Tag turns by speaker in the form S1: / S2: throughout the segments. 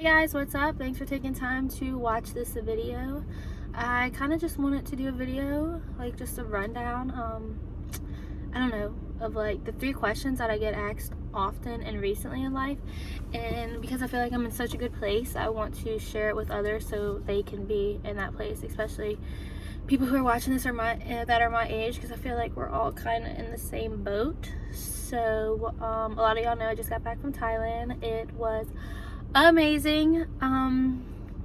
S1: Hey guys, what's up? Thanks for taking time to watch this video. I kind of just wanted to do a video, like just a rundown, I don't know, of like the 3 questions that I get asked often and recently in life. And because I feel like I'm in such a good place, I want to share it with others so they can be in that place, especially people who are watching this that are my age, because I feel like we're all kind of in the same boat. So a lot of y'all know I just got back from Thailand. It was amazing.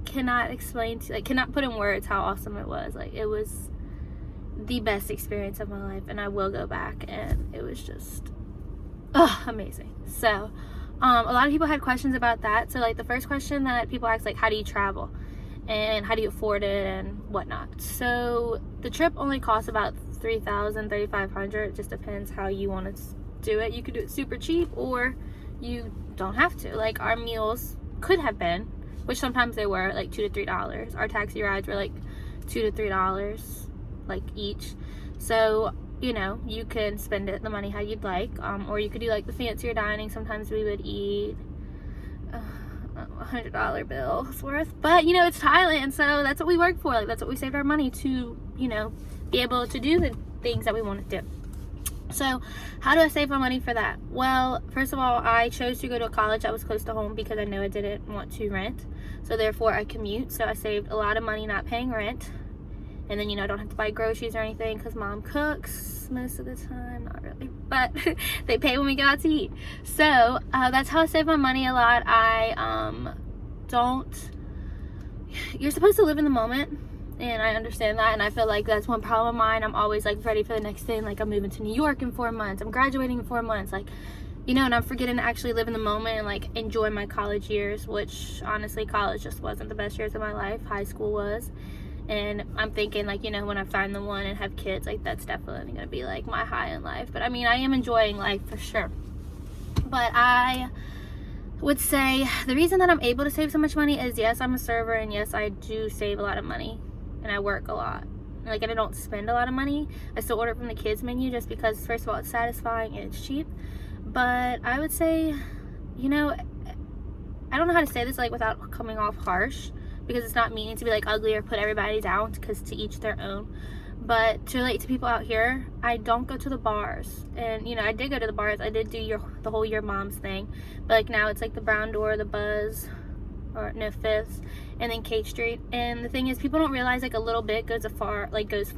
S1: Cannot put in words how awesome it was. Like, it was the best experience of my life, and I will go back, and it was just amazing. So a lot of people had questions about that. So like the first question that people ask, like, how do you travel and how do you afford it and whatnot. So the trip only costs about $3,000, $3,500. It just depends how you want to do it. You could do it super cheap, or you don't have to. Like, our meals could have been, which sometimes they were, like $2 to $3. Our taxi rides were like $2 to $3 like each. So you know, you can spend the money how you'd like, or you could do like the fancier dining. Sometimes we would eat $100 bills worth, but you know, it's Thailand, so that's what we work for. Like, that's what we saved our money to, you know, be able to do the things that we want to do. So how do I save my money for that? Well, first of all, I chose to go to a college that was close to home because I knew I didn't want to rent, so therefore I commute. So I saved a lot of money not paying rent, and then, you know, I don't have to buy groceries or anything because mom cooks most of the time. Not really, but they pay when we go out to eat. So that's how I save my money a lot. You're supposed to live in the moment, and I understand that, and I feel like that's one problem of mine. I'm always like ready for the next thing. Like, I'm moving to New York in 4 months, I'm graduating in 4 months, like, you know, and I'm forgetting to actually live in the moment and like enjoy my college years, which honestly, college just wasn't the best years of my life. High school was. And I'm thinking, like, you know, when I find the one and have kids, like, that's definitely gonna be like my high in life. But I mean, I am enjoying life for sure. But I would say the reason that I'm able to save so much money is, yes, I'm a server, and yes, I do save a lot of money, and I work a lot. Like, and I don't spend a lot of money. I still order from the kids menu just because, first of all, it's satisfying and it's cheap. But I would say, you know, I don't know how to say this like without coming off harsh, because it's not meaning to be like ugly or put everybody down, because to each their own. But to relate to people out here, I don't go to the bars. And you know, I did go to the bars. I did do the whole Your Mom's thing, but like now it's like the Brown Door, the Buzz, or no, Fifth, and then Kate Street. And the thing is, people don't realize like a little bit goes far. Like, let's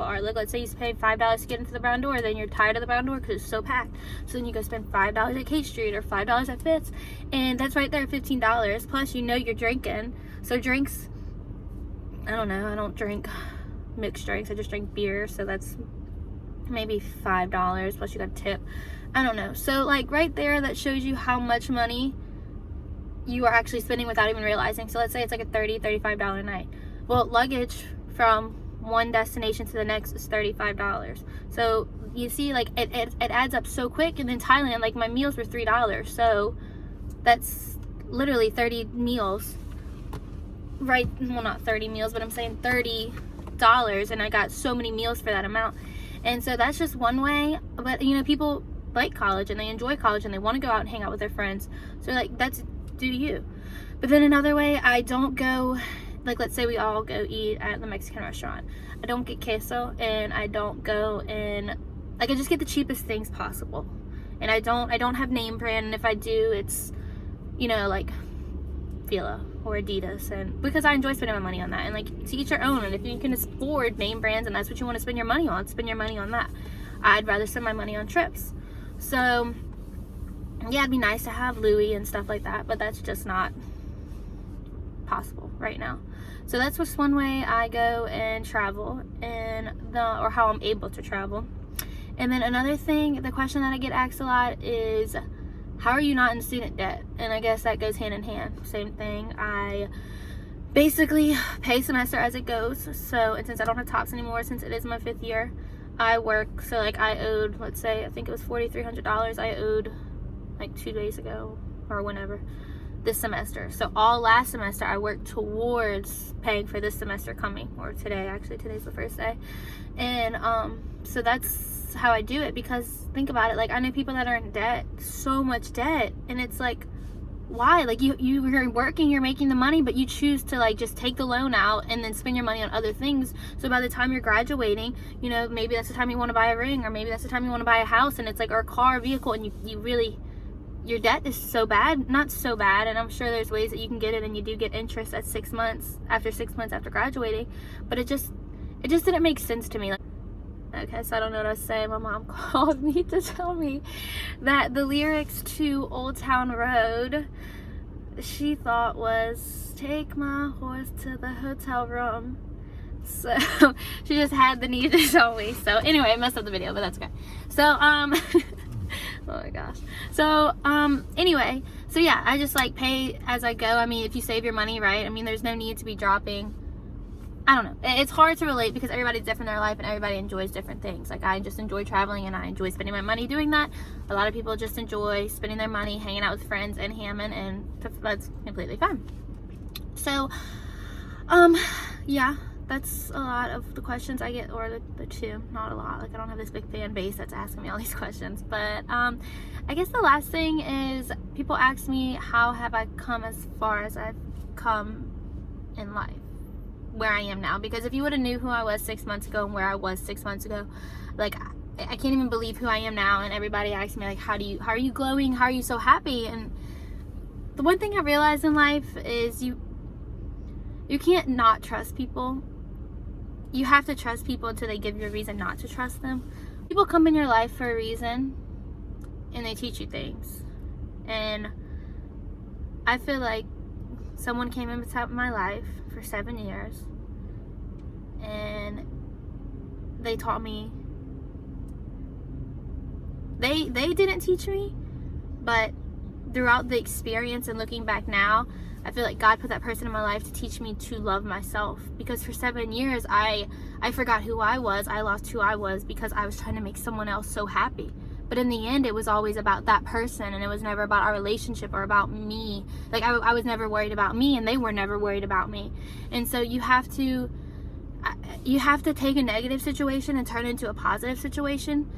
S1: say you pay $5 to get into the Brown Door, then you're tired of the Brown Door because it's so packed, so then you go spend $5 at Kate Street or $5 at Fifth, and that's right there, $15. Plus, you know, you're drinking. So drinks, I don't know, I don't drink mixed drinks, I just drink beer, so that's maybe $5 plus you got a tip. I don't know. So like right there, that shows you how much money you are actually spending without even realizing. So let's say it's like a $30, $35 night. Well, luggage from one destination to the next is $35. So you see, like, it adds up so quick. And in Thailand, like, my meals were $3, so that's literally 30 meals. Right, well, not 30 meals, but I'm saying $30, and I got so many meals for that amount. And so that's just one way. But you know, people like college and they enjoy college and they want to go out and hang out with their friends, so like, that's do you. But then another way, I don't go, like, let's say we all go eat at the Mexican restaurant, I don't get queso, and I don't go and, like, I just get the cheapest things possible, and I don't have name brand, and if I do, it's, you know, like Fila or Adidas, and because I enjoy spending my money on that. And like, to each your own, and if you can afford name brands and that's what you want to spend your money on, spend your money on that. I'd rather spend my money on trips. So yeah, it'd be nice to have Louis and stuff like that, but that's just not possible right now. So that's just one way I go and travel, or how I'm able to travel. And then another thing, the question that I get asked a lot is, how are you not in student debt? And I guess that goes hand in hand. Same thing. I basically pay semester as it goes. So, and since I don't have TOPS anymore, since it is my 5th year, I work. So like, I owed, let's say, I think it was $4,300 I owed like 2 days ago or whenever, this semester. So all last semester I worked towards paying for this semester coming, or today, actually today's the first day. And so that's how I do it, because think about it, like, I know people that are in debt, so much debt, and it's like, why? Like, you're working, you're making the money, but you choose to like just take the loan out and then spend your money on other things. So by the time you're graduating, you know, maybe that's the time you want to buy a ring, or maybe that's the time you want to buy a house, and it's like, or a car, vehicle, and you really, your debt is so bad, not so bad, and I'm sure there's ways that you can get it, and you do get interest at 6 months after graduating, but it just didn't make sense to me. Like, okay, so I don't know what I was saying. My mom called me to tell me that the lyrics to Old Town Road, she thought was, take my horse to the hotel room. So she just had the need to tell me. So anyway, I messed up the video, but that's okay. So oh my gosh. So anyway, so yeah, I just like pay as I go. I mean, if you save your money, right? I mean, there's no need to be dropping. I don't know. It's hard to relate because everybody's different in their life and everybody enjoys different things. Like, I just enjoy traveling and I enjoy spending my money doing that. A lot of people just enjoy spending their money hanging out with friends and Hammond, and that's completely fine. So, yeah, that's a lot of the questions I get, or the two, not a lot. Like, I don't have this big fan base that's asking me all these questions. But, I guess the last thing is, people ask me, how have I come as far as I've come in life? Where I am now, because if you would have knew who I was 6 months ago and where I was 6 months ago, like, I can't even believe who I am now. And everybody asks me, like, how are you glowing, how are you so happy? And the one thing I realized in life is you can't not trust people. You have to trust people until they give you a reason not to trust them. People come in your life for a reason, and they teach you things. And I feel like someone came into my life for 7 years, and they taught me. They didn't teach me, but throughout the experience and looking back now, I feel like God put that person in my life to teach me to love myself. Because for 7 years, I forgot who I was. I lost who I was because I was trying to make someone else so happy. But in the end, it was always about that person, and it was never about our relationship or about me. Like, I was never worried about me, and they were never worried about me. And so you have to take a negative situation and turn it into a positive situation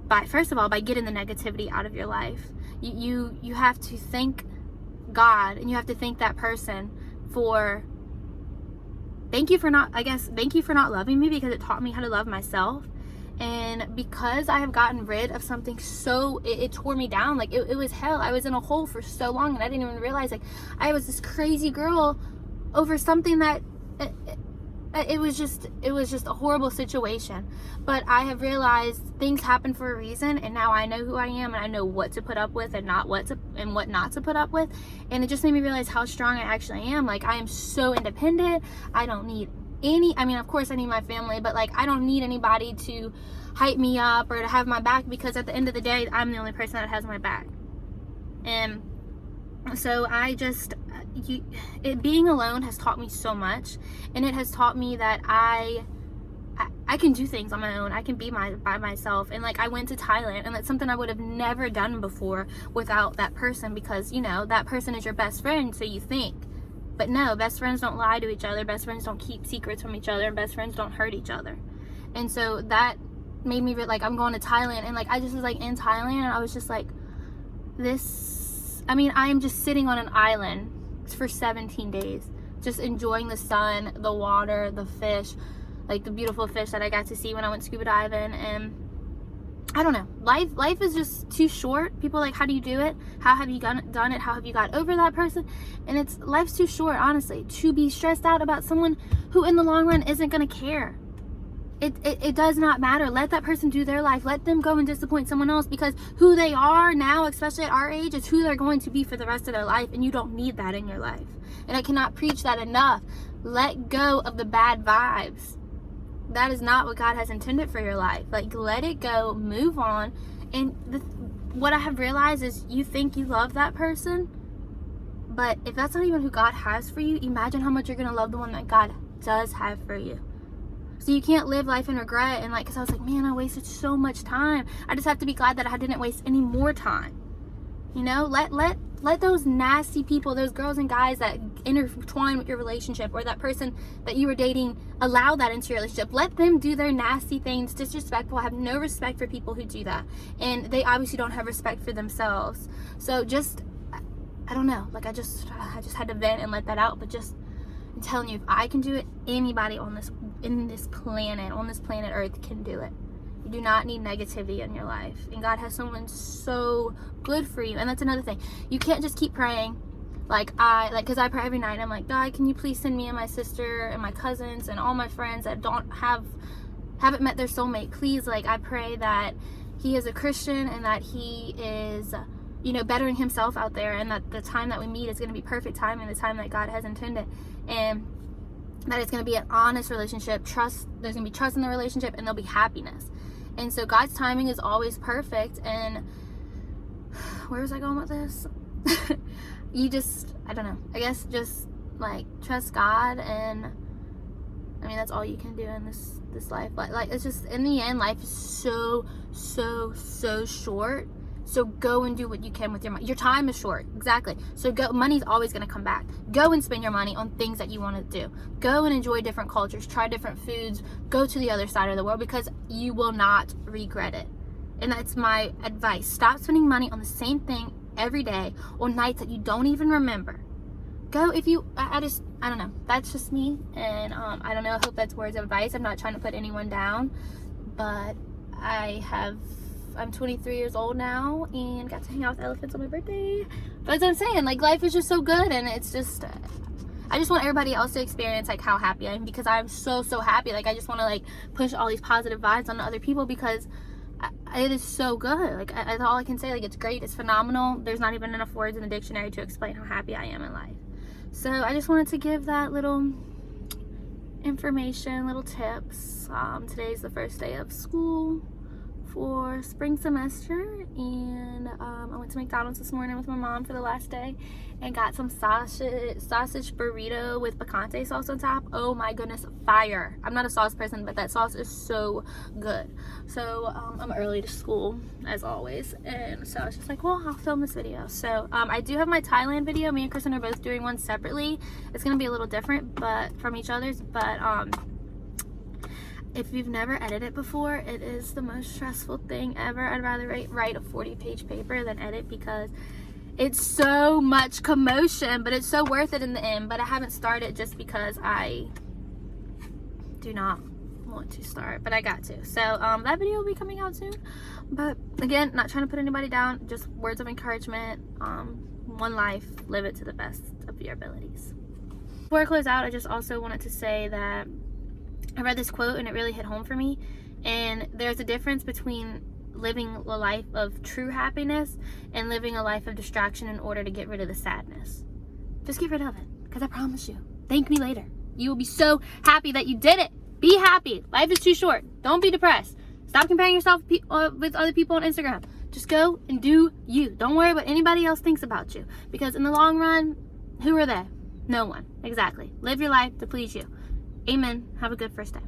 S1: by, first of all, by getting the negativity out of your life. You have to thank God, and you have to thank that person for, thank you for not loving me, because it taught me how to love myself. And because I have gotten rid of something it tore me down. Like, it was hell. I was in a hole for so long, and I didn't even realize, like, I was this crazy girl over something that it was just a horrible situation. But I have realized things happen for a reason, and now I know who I am, and I know what to put up with and what not to put up with. And it just made me realize how strong I actually am. Like, I am so independent. I don't need I mean, of course I need my family, but like, I don't need anybody to hype me up or to have my back, because at the end of the day, I'm the only person that has my back. And so being alone has taught me so much, and it has taught me that I can do things on my own. I can be by myself. And like, I went to Thailand, and that's something I would have never done before without that person, because, you know, that person is your best friend, so you think. But no, best friends don't lie to each other. Best friends don't keep secrets from each other. And best friends don't hurt each other. And so that made me like, I'm going to Thailand. And like, I just was like in Thailand, and I was just like, I am just sitting on an island for 17 days. Just enjoying the sun, the water, the fish, like the beautiful fish that I got to see when I went scuba diving. And I don't know, life is just too short. People are like, how do you do it? How have you done it? How have you got over that person? And life's too short, honestly, to be stressed out about someone who in the long run isn't gonna care. It does not matter. Let that person do their life. Let them go and disappoint someone else, because who they are now, especially at our age, is who they're going to be for the rest of their life, and you don't need that in your life. And I cannot preach that enough. Let go of the bad vibes. That is not what God has intended for your life. Like, let it go, move on. And what I have realized is, you think you love that person, but if that's not even who God has for you, imagine how much you're going to love the one that God does have for you. So you can't live life in regret, and like, because I was like, man, I wasted so much time. I just have to be glad that I didn't waste any more time. You know, let those nasty people, those girls and guys that intertwine with your relationship, or that person that you were dating, allow that into your relationship. Let them do their nasty things, disrespectful, have no respect for people who do that. And they obviously don't have respect for themselves. So just I don't know, like I just had to vent and let that out. But just, I'm telling you, if I can do it, anybody on this planet Earth can do it. You do not need negativity in your life, and God has someone so good for you. And that's another thing, you can't just keep praying because I pray every night. I'm like, God, can you please send me and my sister and my cousins and all my friends that haven't met their soulmate. Please, like, I pray that he is a Christian and that he is, you know, bettering himself out there, and that the time that we meet is going to be perfect time and the time that God has intended, and that it's going to be an honest relationship. Trust, there's going to be trust in the relationship, and there'll be happiness. And so God's timing is always perfect. And where was I going with this? You just, I don't know, I guess just like trust God. And I mean, that's all you can do in this life. Like it's just, in the end, life is so short. So go and do what you can with your money. Your time is short, exactly. So go. Money's always going to come back. Go and spend your money on things that you want to do. Go and enjoy different cultures, try different foods, go to the other side of the world, because you will not regret it. And that's my advice. Stop spending money on the same thing every day, on nights that you don't even remember. Go if you, I don't know. That's just me. And I don't know. I hope that's words of advice. I'm not trying to put anyone down, but I'm 23 years old now and got to hang out with elephants on my birthday. But as I'm saying, like, life is just so good, and it's just, I just want everybody else to experience like how happy I am, because I'm so happy. Like, I just want to like push all these positive vibes on other people, because it is so good. Like, that's all I can say. Like, it's great, it's phenomenal. There's not even enough words in the dictionary to explain how happy I am in life. So I just wanted to give that little information, little tips. Today's the first day of school for spring semester, and I went to McDonald's this morning with my mom for the last day and got some sausage burrito with picante sauce on top. Oh my goodness, fire. I'm not a sauce person, but that sauce is so good. So I'm early to school as always, and so I was just like, well, I'll film this video. So I do have my Thailand video. Me and Kristen are both doing one separately. It's gonna be a little different but from each other's, but if you've never edited before, it is the most stressful thing ever. I'd rather write a 40-page paper than edit, because it's so much commotion, but it's so worth it in the end. But I haven't started just because I do not want to start, but I got to. So that video will be coming out soon. But again, not trying to put anybody down, just words of encouragement. One life, live it to the best of your abilities. Before I close out, I just also wanted to say that I read this quote and it really hit home for me. And there's a difference between living a life of true happiness and living a life of distraction in order to get rid of the sadness. Just get rid of it, because I promise you, thank me later. You will be so happy that you did it. Be happy. Life is too short. Don't be depressed. Stop comparing yourself with other people on Instagram. Just go and do you. Don't worry what anybody else thinks about you, because in the long run, who are they? No one. Exactly. Live your life to please you. Amen. Have a good first day.